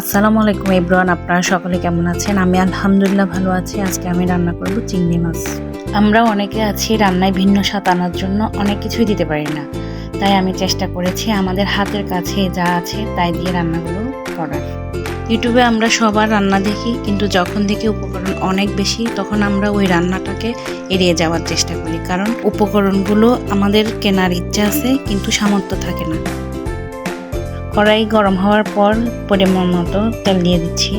আসসালামু আলাইকুম এভরিওয়ান, আপনারা সকলে কেমন আছেন? আমি আলহামদুলিল্লাহ ভালো আছি। আজকে আমি রান্না করব চিংড়ি মাছ। আমরা অনেকে আছি রান্নায় ভিন্ন স্বাদ আনার জন্য অনেক কিছুই দিতে পারি না, তাই আমি চেষ্টা করেছি আমাদের হাতের কাছে যা আছে তাই দিয়ে রান্নাগুলো করার। ইউটিউবে আমরা সবার রান্না দেখি, কিন্তু যখন দেখি উপকরণ অনেক বেশি তখন আমরা ওই রান্নাটাকে এড়িয়ে যাওয়ার চেষ্টা করি, কারণ উপকরণগুলো আমাদের কেনার ইচ্ছা আছে কিন্তু সামর্থ্য থাকে না। কড়াই গরম হওয়ার পর পরিমাণ মতো তেল দিয়ে দিচ্ছি।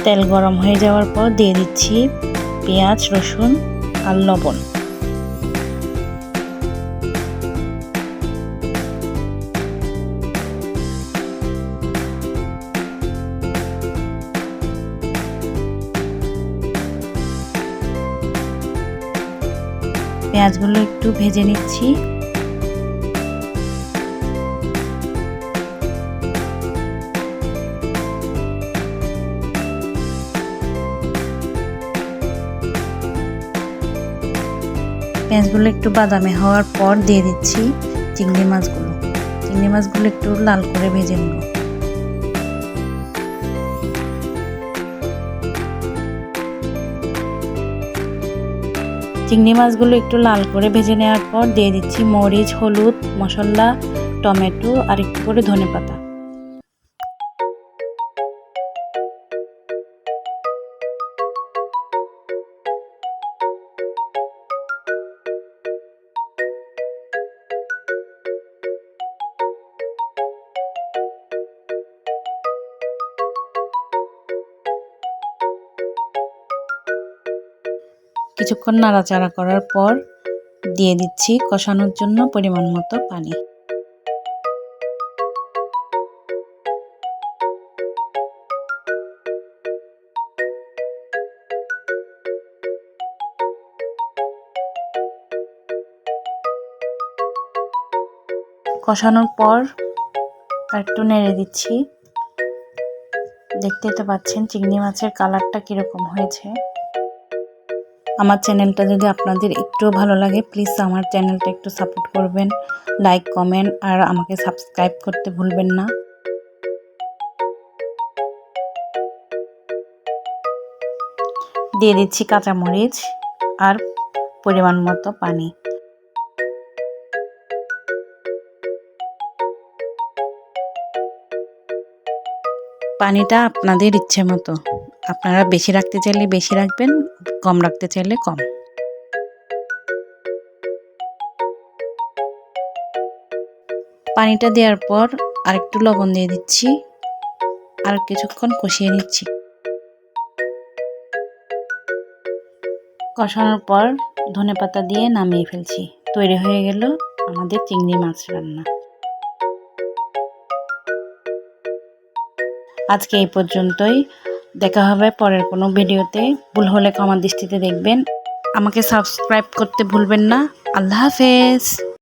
তেল গরম হয়ে যাওয়ার পর দিয়ে দিচ্ছি পেঁয়াজ, রসুন আর লবণ। পেঁয়াজগুলো একটু ভেজে নিচ্ছি। পেঁয়াজগুলো একটু বাদামি হওয়ার পর দিয়ে দিচ্ছি চিংড়ি মাছগুলো। চিংড়ি মাছগুলো একটু লাল করে ভেজে নেব। চিংড়ি মাছগুলো একটু লাল করে ভেজে নেওয়ার পর দিয়ে দিচ্ছি মরিচ, হলুদ, মশলা, টমেটো আর একটু করে ধনেপাতা। কিছুক্ষণ নাড়াচাড়া করার পর দিয়ে দিচ্ছি কষানোর জন্য পরিমাণ মতো পানি। কষানোর পর একটু নেড়ে দিচ্ছি। দেখতেই তো পাচ্ছেন চিংড়ি মাছের কালারটা কীরকম হয়েছে। আমার চ্যানেলটা যদি আপনাদের একটু ভালো লাগে, প্লিজ আমার চ্যানেলটা একটু সাপোর্ট করবেন, লাইক, কমেন্ট আর আমাকে সাবস্ক্রাইব করতে ভুলবেন না। দিয়ে দিচ্ছি কাঁচামরিচ আর পরিমাণ মতো পানি। পানিটা আপনাদের ইচ্ছে মতো, আপনারা বেশি রাখতে চাইলে বেশি রাখবেন, কম রাখতে চাইলে কম। পানিটা দেওয়ার পর আরেকটু লবণ দিয়ে দিচ্ছি আর কিছুক্ষণ কষিয়ে নিচ্ছি। কষানোর পর ধনেপাতা দিয়ে নামিয়ে ফেলছি। তৈরি হয়ে গেল আমাদের চিংড়ি মাছ রান্না। আজকে এই পর্যন্তই। দেখা হবে পরের কোনো ভিডিওতে। ভুল হলে ক্ষমার দৃষ্টিতে দেখবেন। আমাকে সাবস্ক্রাইব করতে ভুলবেন না। আল্লাহ হাফেজ।